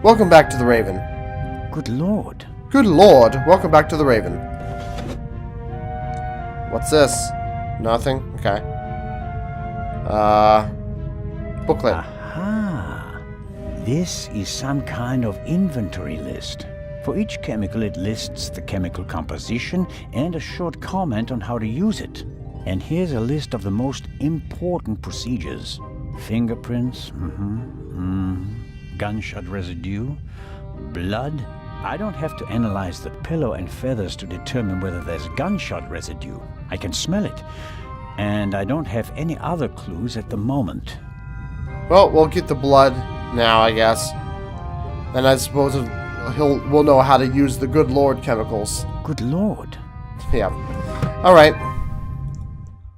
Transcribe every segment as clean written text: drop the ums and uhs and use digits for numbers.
Welcome back to the Raven. Good lord. Good lord, welcome back to the Raven. What's this? Nothing? Okay. Booklet. Aha. This is some kind of inventory list. For each chemical, it lists the chemical composition and a short comment on how to use it. And here's a list of the most important procedures. Fingerprints, gunshot residue, blood. I don't have to analyze the pillow and feathers to determine whether there's gunshot residue. I can smell it. And I don't have any other clues at the moment. Well, we'll get the blood now, I guess. And I suppose we'll know how to use the good lord chemicals. Good lord. Yeah. Alright.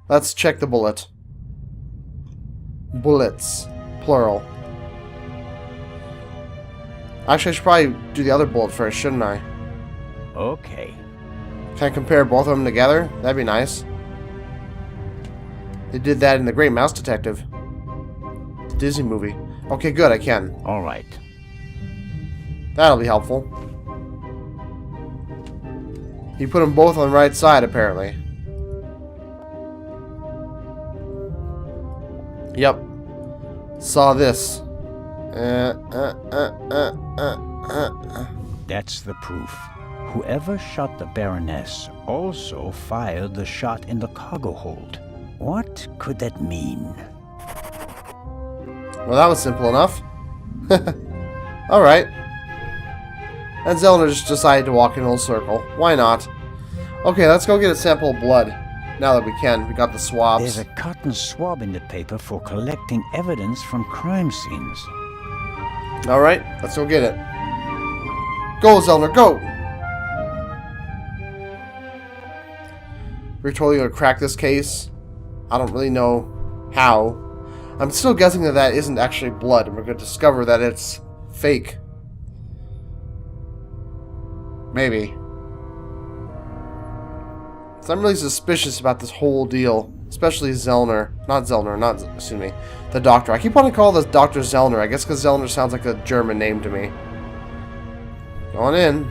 Let's check the bullet. Bullets. Plural. Actually, I should probably do the other bullet first, shouldn't I? Okay. Can I compare both of them together? That'd be nice. They did that in The Great Mouse Detective. The Disney movie. Okay, good, I can. All right. That'll be helpful. You put them both on the right side, apparently. Yep. Saw this. That's the proof. Whoever shot the Baroness also fired the shot in the cargo hold. What could that mean? Well, that was simple enough. Alright. And Zellner just decided to walk in a little circle. Why not? Okay, let's go get a sample of blood. Now that we can. We got the swabs. There's a cotton swab in the paper for collecting evidence from crime scenes. Alright, let's go get it. Go, Zellner, go! We're totally gonna crack this case. I don't really know how. I'm still guessing that that isn't actually blood, and we're gonna discover that it's fake. Maybe. So I'm really suspicious about this whole deal. Especially Zellner. Excuse me. The doctor. I keep wanting to call this Dr. Zellner. I guess because Zellner sounds like a German name to me. Go on in.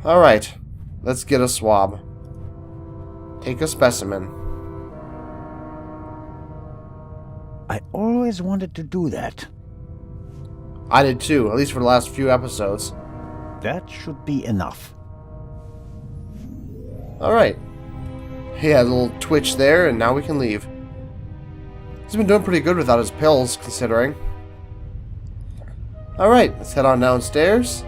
Alright. Let's get a swab. Take a specimen. I always wanted to do that. I did too, at least for the last few episodes. That should be enough. Alright. He had a little twitch there, and now we can leave. He's been doing pretty good without his pills, considering. Alright, let's head on downstairs.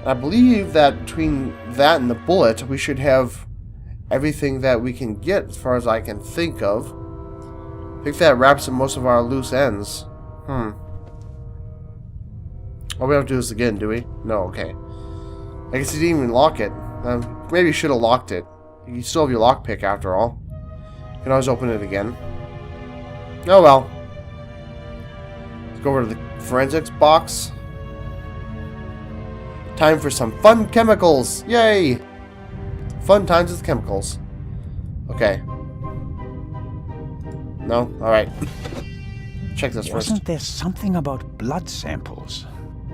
I believe that between that and the bullet, we should have everything that we can get, as far as I can think of. I think that wraps up most of our loose ends. Oh, we don't have to do this again, do we? No, okay. I guess he didn't even lock it. Maybe you should have locked it. You still have your lockpick after all. You can always open it again. Oh well. Let's go over to the forensics box. Time for some fun chemicals! Yay! Fun times with chemicals. Okay. No? Alright. Check this first. Wasn't there something about blood samples?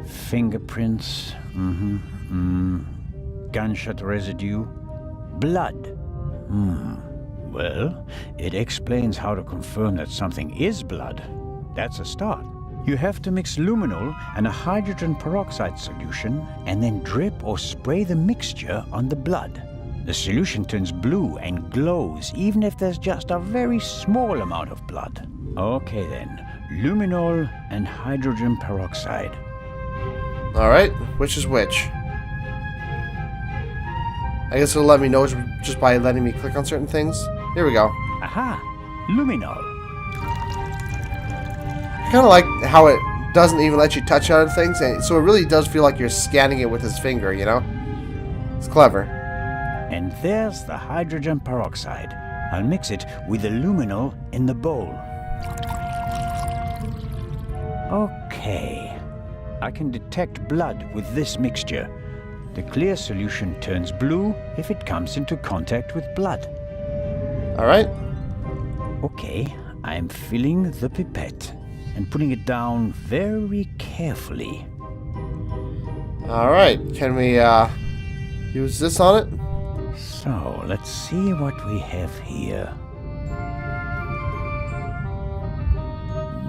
Fingerprints, gunshot residue, blood. Well, it explains how to confirm that something is blood. That's a start. You have to mix luminol and a hydrogen peroxide solution and then drip or spray the mixture on the blood. The solution turns blue and glows even if there's just a very small amount of blood. Okay then, luminol and hydrogen peroxide. Alright, which is which? I guess it'll let me know just by letting me click on certain things. Here we go. Aha! Luminol. I kind of like how it doesn't even let you touch on things, and so it really does feel like you're scanning it with his finger, you know? It's clever. And there's the hydrogen peroxide. I'll mix it with the luminol in the bowl. Okay. I can detect blood with this mixture. The clear solution turns blue if it comes into contact with blood. Alright. Okay, I'm filling the pipette and putting it down very carefully. Alright, can we use this on it? So, let's see what we have here.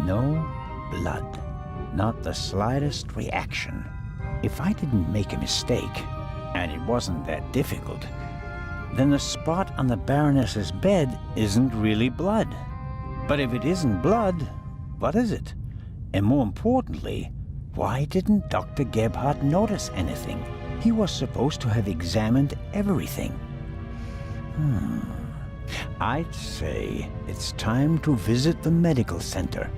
No blood. Not the slightest reaction. If I didn't make a mistake, and it wasn't that difficult, then the spot on the Baroness's bed isn't really blood. But if it isn't blood, what is it? And more importantly, why didn't Dr. Gebhardt notice anything? He was supposed to have examined everything. I'd say it's time to visit the medical center.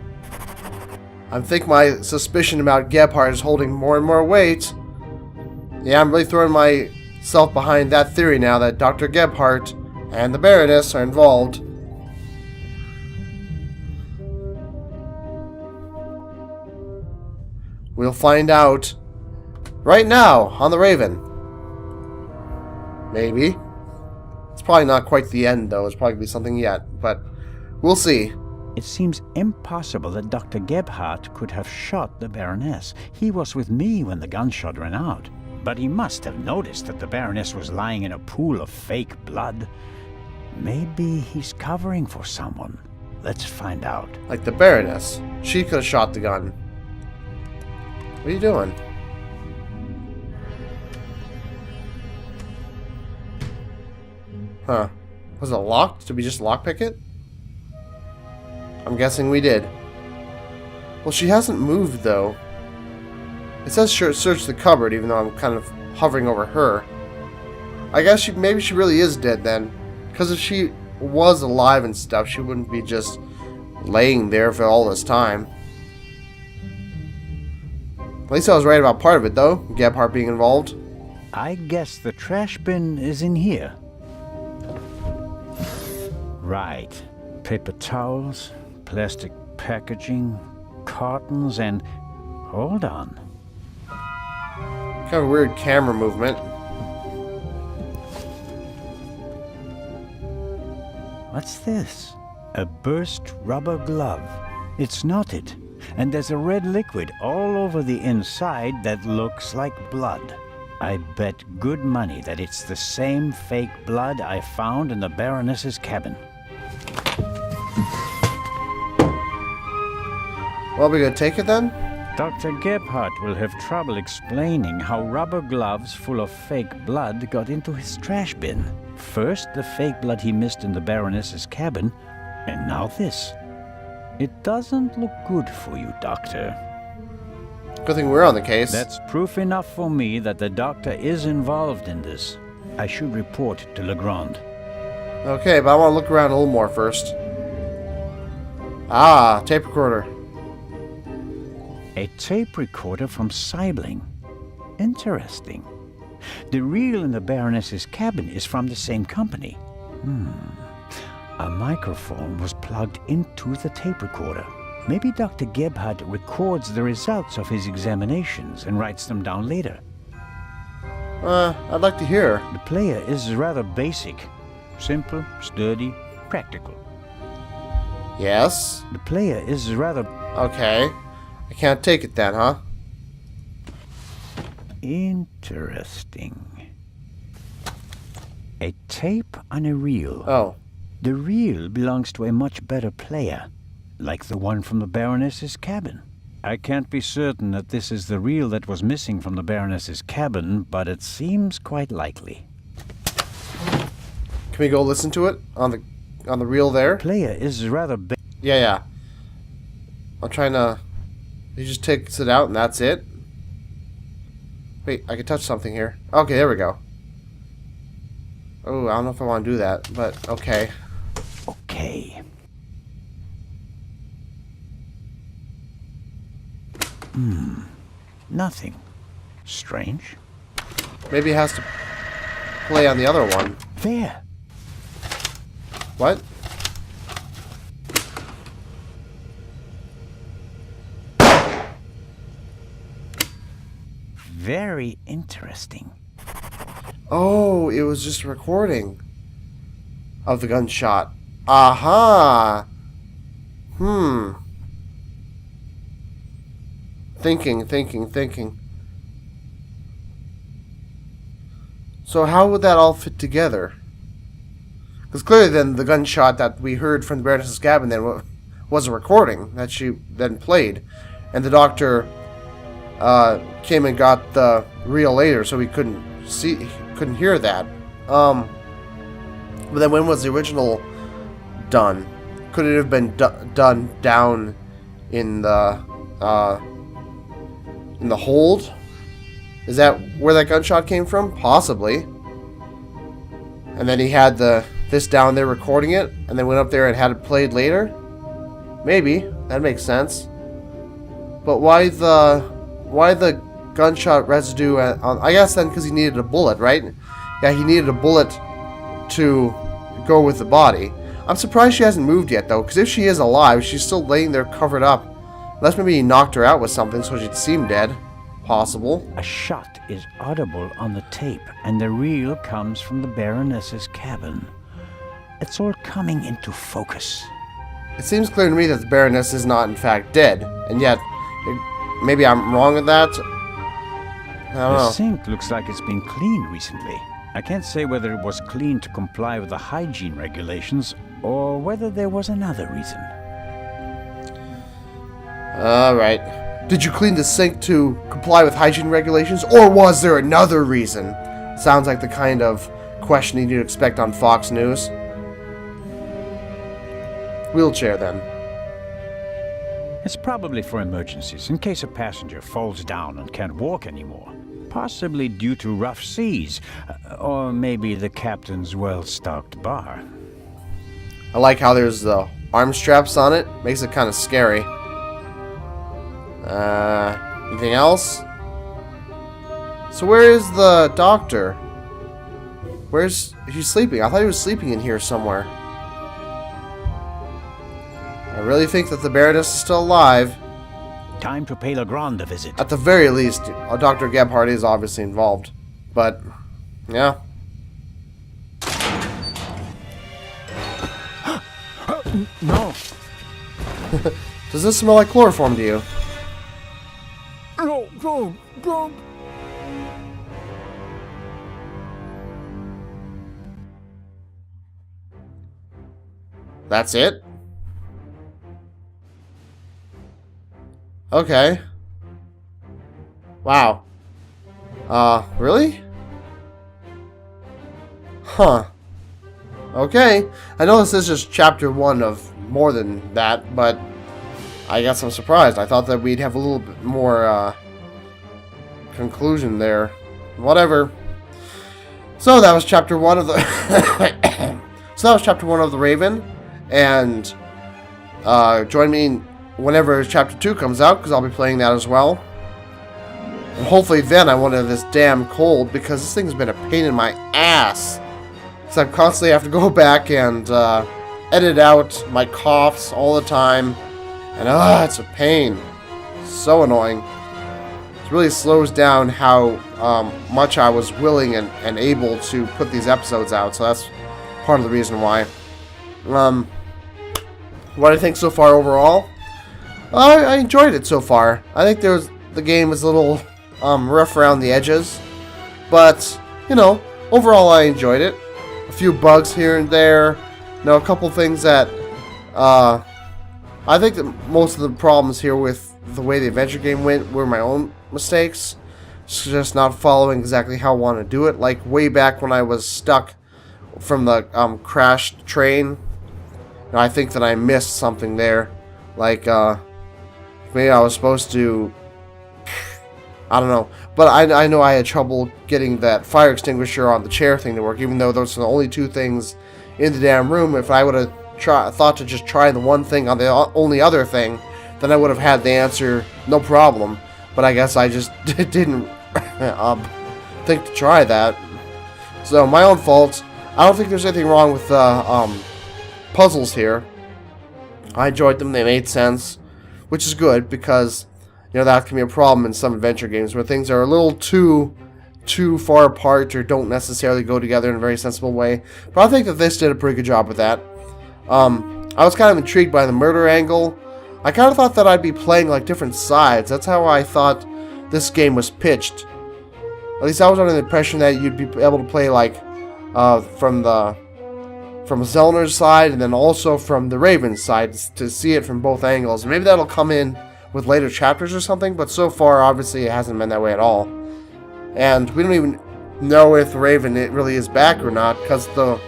I think my suspicion about Gebhardt is holding more and more weight. Yeah, I'm really throwing myself behind that theory now that Dr. Gebhardt and the Baroness are involved. We'll find out right now on the Raven. Maybe. It's probably not quite the end, though. It's probably going to be something yet, but we'll see. It seems impossible that Dr. Gebhardt could have shot the Baroness. He was with me when the gunshot ran out. But he must have noticed that the Baroness was lying in a pool of fake blood. Maybe he's covering for someone. Let's find out. Like the Baroness. She could have shot the gun. What are you doing? Huh. Was it locked? Did we just lockpick it? I'm guessing we did. Well, she hasn't moved, though. It says search the cupboard, even though I'm kind of hovering over her. I guess maybe she really is dead, then. Because if she was alive and stuff, she wouldn't be just laying there for all this time. At least I was right about part of it, though. Gebhardt being involved. I guess the trash bin is in here. Right. Paper towels, plastic packaging, cartons, and... Hold on. Kind of a weird camera movement. What's this? A burst rubber glove. It's knotted, and there's a red liquid all over the inside that looks like blood. I bet good money that it's the same fake blood I found in the Baroness's cabin. Well, we gonna take it then? Dr. Gebhardt will have trouble explaining how rubber gloves full of fake blood got into his trash bin. First, the fake blood he missed in the Baroness's cabin, and now this. It doesn't look good for you, Doctor. Good thing we're on the case. That's proof enough for me that the doctor is involved in this. I should report to Legrand. Okay, but I want to look around a little more first. Ah, tape recorder. A tape recorder from Sibling. Interesting. The reel in the Baroness's cabin is from the same company. A microphone was plugged into the tape recorder. Maybe Dr. Gebhardt records the results of his examinations and writes them down later. I'd like to hear. The player is rather basic. Simple, sturdy, practical. Yes? The player is rather... Okay. I can't take it then, huh? Interesting. A tape on a reel. Oh. The reel belongs to a much better player, like the one from the Baroness's cabin. I can't be certain that this is the reel that was missing from the Baroness's cabin, but it seems quite likely. Can we go listen to it on the reel there? The player is rather Yeah. I'm trying to... He just takes it out and that's it? Wait, I can touch something here. Okay, there we go. Oh, I don't know if I want to do that, but okay. Okay. Nothing. Strange. Maybe it has to play on the other one. There. What? Very interesting. Oh, it was just a recording of the gunshot. Aha! Thinking. So how would that all fit together? Because clearly then the gunshot that we heard from the Baroness's cabin then was a recording that she then played. And the doctor came and got the reel later, so we couldn't hear that. But then when was the original done? Could it have been done down in the hold? Is that where that gunshot came from? Possibly. And then he had this down there recording it, and then went up there and had it played later? Maybe. That makes sense. But why the gunshot residue on... I guess then because he needed a bullet, right? Yeah, he needed a bullet to go with the body. I'm surprised she hasn't moved yet, though, because if she is alive, she's still laying there covered up. Unless maybe he knocked her out with something so she'd seem dead. Possible. A shot is audible on the tape, and the reel comes from the Baroness's cabin. It's all coming into focus. It seems clear to me that the Baroness is not, in fact, dead, and yet, maybe I'm wrong with that? I don't know. The sink looks like it's been cleaned recently. I can't say whether it was cleaned to comply with the hygiene regulations, or whether there was another reason. Alright. Did you clean the sink to comply with hygiene regulations, or was there another reason? Sounds like the kind of questioning you'd expect on Fox News. Wheelchair, then. It's probably for emergencies, in case a passenger falls down and can't walk anymore. Possibly due to rough seas, or maybe the captain's well-stocked bar. I like how there's the arm straps on it. Makes it kind of scary. Anything else? So where is the doctor? Where's... He's sleeping. I thought he was sleeping in here somewhere. I really think that the Baroness is still alive. Time to pay Legrand a visit. At the very least, Dr. Gebhardt is obviously involved. But, yeah. No. Does this smell like chloroform to you? No. That's it? Okay. Wow. Really? Huh. Okay. I know this is just chapter 1 of more than that, but I guess I'm surprised. I thought that we'd have a little bit more, conclusion there. Whatever. So that was chapter 1 of the... So that was chapter 1 of The Raven. And, join me whenever chapter 2 comes out, because I'll be playing that as well. And hopefully then I won't have this damn cold, because this thing's been a pain in my ass. Because I constantly have to go back and edit out my coughs all the time. And it's a pain. So annoying. It really slows down how much I was willing and able to put these episodes out. So that's part of the reason why. What do I think so far overall? I enjoyed it so far. I think the game was a little rough around the edges, but you know, overall I enjoyed it. A few bugs here and there, you know, a couple things that I think that most of the problems here with the way the adventure game went were my own mistakes. Just not following exactly how I want to do it. Like way back when I was stuck from the crashed train, you know, I think that I missed something there. Like maybe I was supposed to, I don't know. But I know I had trouble getting that fire extinguisher on the chair thing to work, even though those are the only two things in the damn room. If I would have thought to just try the one thing on the only other thing, then I would have had the answer, no problem. But I guess I just didn't think to try that. So, my own fault. I don't think there's anything wrong with the puzzles here. I enjoyed them, they made sense, which is good, because you know that can be a problem in some adventure games where things are a little too far apart or don't necessarily go together in a very sensible way. But I think that this did a pretty good job with that. I was kind of intrigued by the murder angle. I kind of thought that I'd be playing like different sides. That's how I thought this game was pitched. At least I was under the impression that you'd be able to play like from Zellner's side and then also from the Raven's side to see it from both angles. Maybe that'll come in with later chapters or something, but so far obviously it hasn't been that way at all. And we don't even know if Raven it really is back or not, because the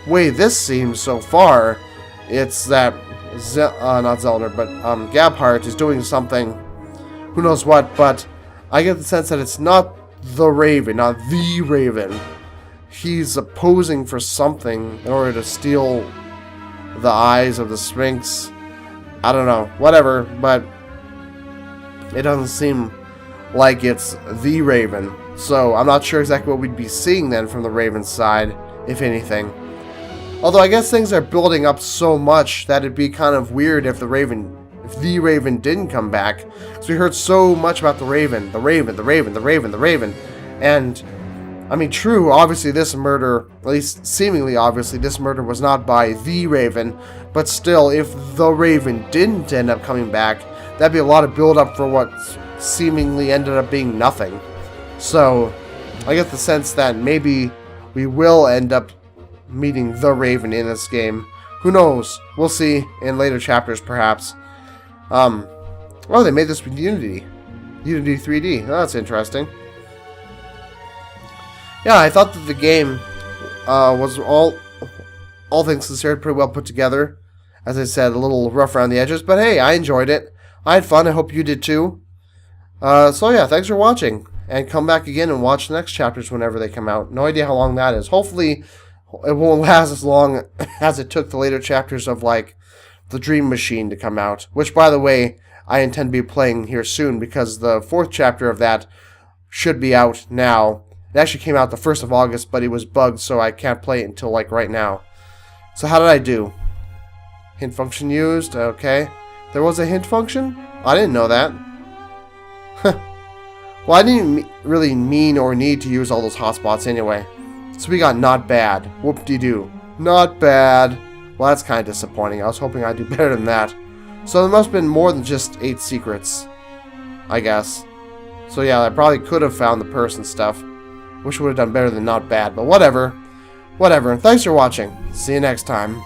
way this seems so far, it's that not Zellner, but Gabhart is doing something, who knows what, but I get the sense that it's not the Raven, not the Raven. He's posing for something in order to steal the eyes of the Sphinx. I don't know, whatever, but it doesn't seem like it's the Raven. So I'm not sure exactly what we'd be seeing then from the Raven side, if anything. Although I guess things are building up so much that it'd be kind of weird if the Raven didn't come back. Because we heard so much about the Raven. And, I mean, true, obviously this murder, at least seemingly obviously, this murder was not by the Raven. But still, if the Raven didn't end up coming back, that'd be a lot of build-up for what seemingly ended up being nothing. So, I get the sense that maybe we will end up meeting the Raven in this game. Who knows? We'll see in later chapters, perhaps. Oh, they made this with Unity. Unity 3D. Oh, that's interesting. Yeah, I thought that the game was all things considered pretty well put together. As I said, a little rough around the edges, but hey, I enjoyed it. I had fun. I hope you did too. So yeah, thanks for watching. And come back again and watch the next chapters whenever they come out. No idea how long that is. Hopefully, it won't last as long as it took the later chapters of, like, the Dream Machine to come out. Which, by the way, I intend to be playing here soon, because the 4th chapter of that should be out now. It actually came out the 1st of August, but it was bugged, so I can't play it until, like, right now. So how did I do? Hint function used? Okay. There was a hint function? I didn't know that. Well, I didn't really mean or need to use all those hotspots anyway. So we got not bad. Whoop-de-doo. Not bad. Well, that's kind of disappointing. I was hoping I'd do better than that. So there must have been more than just 8 secrets, I guess. So yeah, I probably could have found the person stuff. Wish I would have done better than not bad, but whatever. Whatever. Thanks for watching. See you next time.